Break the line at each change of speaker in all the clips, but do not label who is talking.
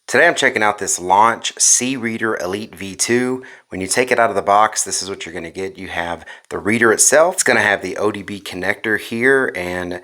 Today I'm checking out this Launch C-Reader Elite V2. When you take it out of the box, this is what you're going to get. You have the reader itself. It's going to have the ODB connector here and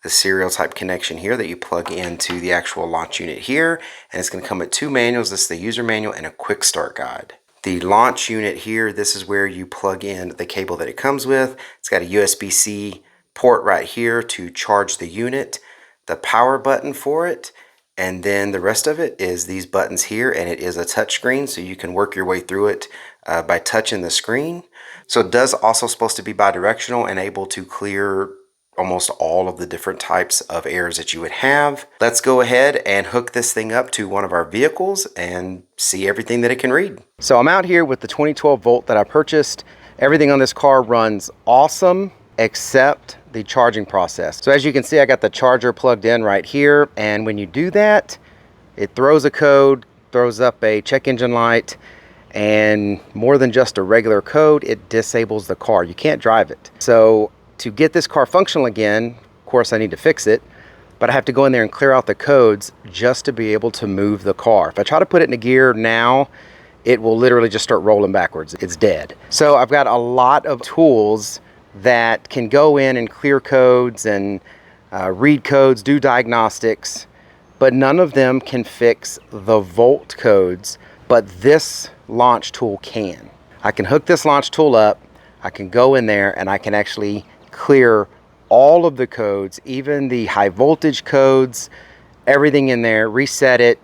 the serial type connection here that you plug into the actual launch unit here. And it's going to come with two manuals. This is the user manual and a quick start guide. The launch unit here, this is where you plug in the cable that it comes with. It's got a USB-C port right here to charge the unit, the power button for it, and then the rest of it is these buttons here, and it is a touch screen, so you can work your way through it by touching the screen. So it does also supposed to be bidirectional and able to clear almost all of the different types of errors that you would have. Let's go ahead and hook this thing up to one of our vehicles and see everything that it can read. So I'm out here with the 2012 Volt that I purchased. Everything on this car runs awesome except the charging process. So as you can see, I got the charger plugged in right here, and when you do that, it throws a code, throws up a check engine light, and more than just a regular code, it disables the car. You can't drive it. So to get this car functional again, of course I need to fix it, but I have to go in there and clear out the codes just to be able to move the car. If I try to put it in gear now, it will literally just start rolling backwards. It's dead. So I've got a lot of tools that can go in and clear codes and read codes, do diagnostics, but none of them can fix the Volt codes, but this launch tool can. I can hook this launch tool up, I can go in there and I can actually clear all of the codes, even the high voltage codes, everything in there, reset it.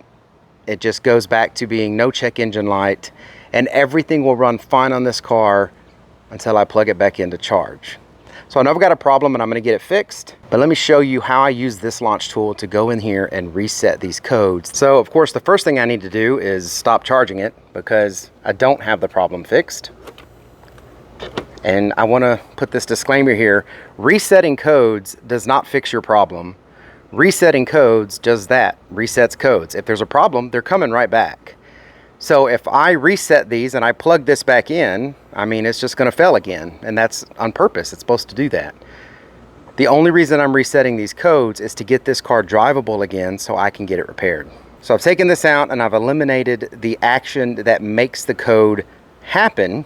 It just goes back to being no check engine light, and everything will run fine on this car until I plug it back in to charge. So I know I've got a problem and I'm going to get it fixed, but let me show you how I use this launch tool to go in here and reset these codes. So of course the first thing I need to do is stop charging it because I don't have the problem fixed. And I want to put this disclaimer here: resetting codes does not fix your problem. Resetting codes does that, resets codes. If there's a problem, they're coming right back. So if I reset these and I plug this back in, I mean, it's just going to fail again, and that's on purpose. It's supposed to do that. The only reason I'm resetting these codes is to get this car drivable again so I can get it repaired. So I've taken this out and I've eliminated the action that makes the code happen,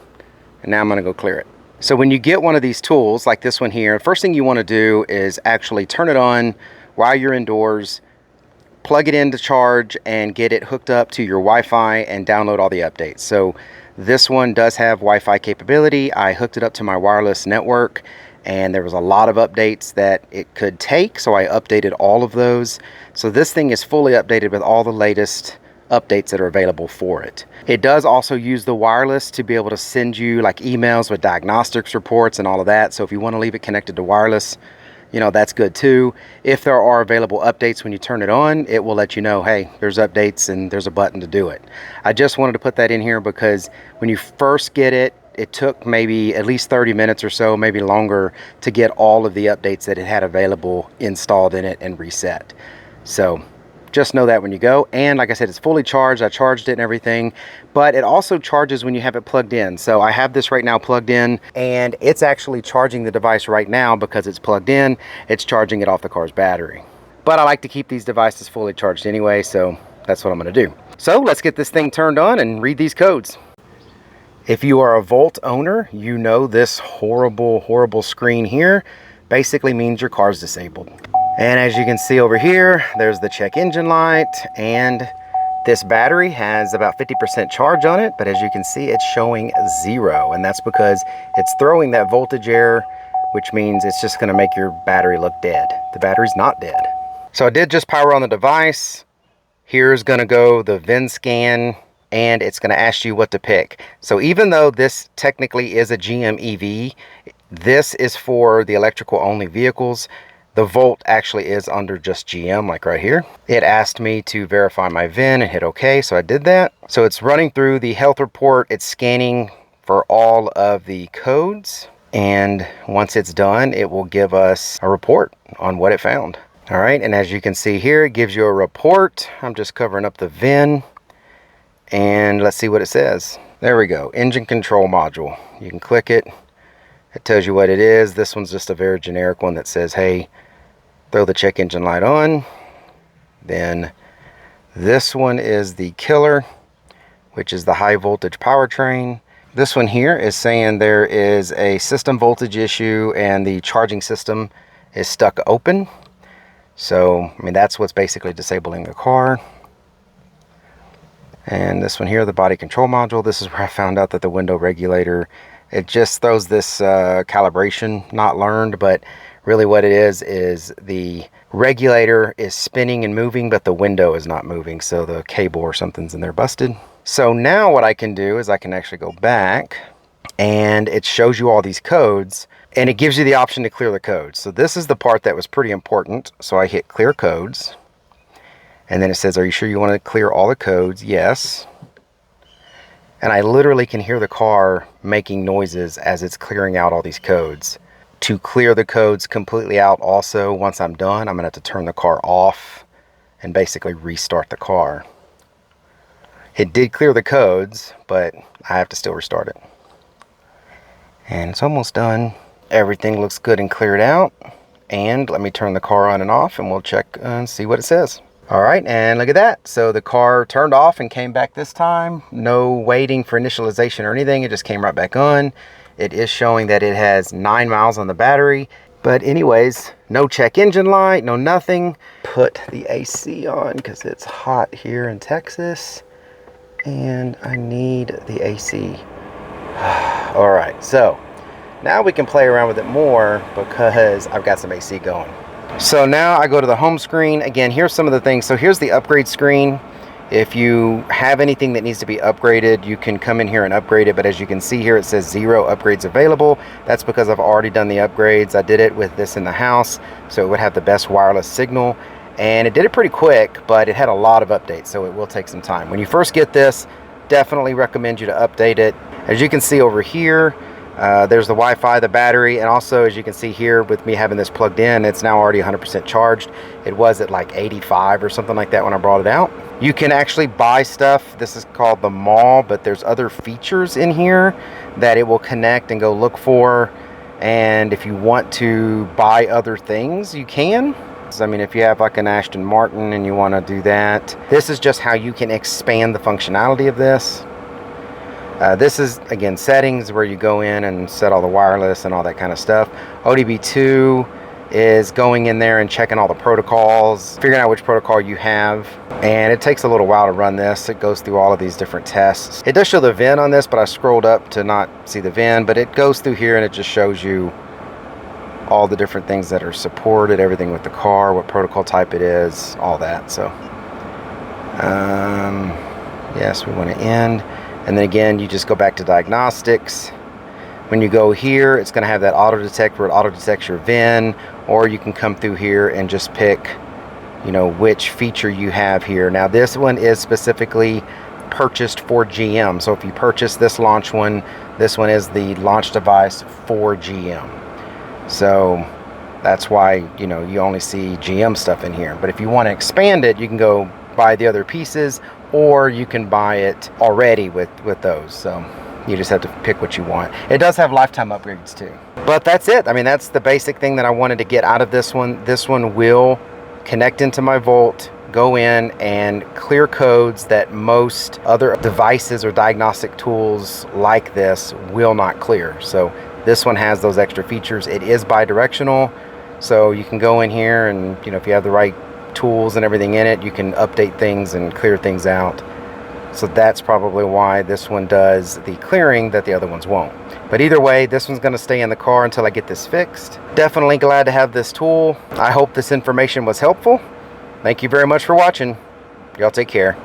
and now I'm going to go clear it. So when you get one of these tools like this one here, first thing you want to do is actually turn it on while you're indoors, plug it in to charge, and get it hooked up to your Wi-Fi and download all the updates. So this one does have Wi-Fi capability. I hooked it up to my wireless network, and there was a lot of updates that it could take, so I updated all of those. So this thing is fully updated with all the latest updates that are available for it. It does also use the wireless to be able to send you like emails with diagnostics reports and all of that. So if you want to leave it connected to wireless, you know, that's good too. If there are available updates when you turn it on, it will let you know, hey, there's updates and there's a button to do it. I just wanted to put that in here because when you first get it, it took maybe at least 30 minutes or so, maybe longer, to get all of the updates that it had available installed in it and reset. So just know that when you go. And like I said, it's fully charged. I charged it and everything, but it also charges when you have it plugged in. So I have this right now plugged in, and it's actually charging the device right now because it's plugged in. It's charging it off the car's battery. But I like to keep these devices fully charged anyway, so that's what I'm going to do. So let's get this thing turned on and read these codes. If you are a Volt owner, you know this horrible screen here basically means your car's disabled. And as you can see over here, there's the check engine light, and this battery has about 50% charge on it, but as you can see, it's showing 0, and that's because it's throwing that voltage error, which means it's just going to make your battery look dead. The battery's not dead. So I did just power on the device. Here's going to go the VIN scan, and it's going to ask you what to pick. So even though this technically is a GM EV, this is for the electrical only vehicles. The Volt actually is under just GM, like right here. It asked me to verify my VIN and hit OK, so I did that. So it's running through the health report. It's scanning for all of the codes, and once it's done, it will give us a report on what it found. All right, and as you can see here, it gives you a report. I'm just covering up the VIN, and let's see what it says. There we go, engine control module. You can click it. It tells you what it is. This one's just a very generic one that says, hey, throw the check engine light on. Then This one is the killer, which is the high voltage powertrain. This one here is saying there is a system voltage issue and the charging system is stuck open. So, I mean, that's what's basically disabling the car. And this one here, the body control module, this is where I found out that the window regulator, it just throws this calibration not learned, but really what it is the regulator is spinning and moving, but the window is not moving. So the cable or something's in there busted. So now what I can do is I can actually go back and it shows you all these codes and it gives you the option to clear the codes. So this is the part that was pretty important. So I hit clear codes and then it says, are you sure you want to clear all the codes? Yes. And I literally can hear the car making noises as it's clearing out all these codes. To clear the codes completely out also, once I'm done, I'm going to have to turn the car off and basically restart the car. It did clear the codes, but I have to still restart it. And it's almost done. Everything looks good and cleared out. And let me turn the car on and off and we'll check and see what it says. All right, and look at that. So the car turned off and came back this time. No waiting for initialization or anything. It just came right back on. It is showing that it has 9 miles on the battery. But anyways, no check engine light, no nothing. Put the AC on because it's hot here in Texas. And I need the AC. All right, so now we can play around with it more because I've got some AC going. So now I go to the home screen. Again, here's some of the things. So here's the upgrade screen. If you have anything that needs to be upgraded, you can come in here and upgrade it. But as you can see here, it says 0 upgrades available. That's because I've already done the upgrades. I did it with this in the house, so it would have the best wireless signal. And it did it pretty quick, but it had a lot of updates, so it will take some time. When you first get this, definitely recommend you to update it. As you can see over here, there's the Wi-Fi, the battery, and also as you can see here with me having this plugged in, it's now already 100% charged. It was at like 85 or something like that when I brought it out. You can actually buy stuff. This is called the mall, but there's other features in here that it will connect and go look for. And if you want to buy other things, you can. I mean, if you have like an Aston Martin and you want to do that, this is just how you can expand the functionality of this. This is, again, settings where you go in and set all the wireless and all that kind of stuff. ODB2 is going in there and checking all the protocols, figuring out which protocol you have. And it takes a little while to run this. It goes through all of these different tests. It does show the VIN on this, but I scrolled up to not see the VIN. But it goes through here and it just shows you all the different things that are supported, everything with the car, what protocol type it is, all that. So yes, we want to end. And then again, you just go back to diagnostics. When you go here, it's going to have that auto detect where it auto detects your VIN, or you can come through here and just pick, you know, which feature you have here. Now this one is specifically purchased for GM. So if you purchase this launch one, this one is the launch device for GM. So that's why, you know, you only see GM stuff in here. But if you want to expand it, you can go buy the other pieces, or you can buy it already with those. So you just have to pick what you want. It does have lifetime upgrades too. But that's it. I mean, that's the basic thing that I wanted to get out of this one. This one will connect into my Volt, go in and clear codes that most other devices or diagnostic tools like this will not clear. So this one has those extra features. It is bi-directional, so you can go in here and, you know, if you have the right tools and everything in it, you can update things and clear things out. So that's probably why this one does the clearing that the other ones won't. But either way, this one's going to stay in the car until I get this fixed. Definitely glad to have this tool. I hope this information was helpful. Thank you very much for watching. Y'all take care.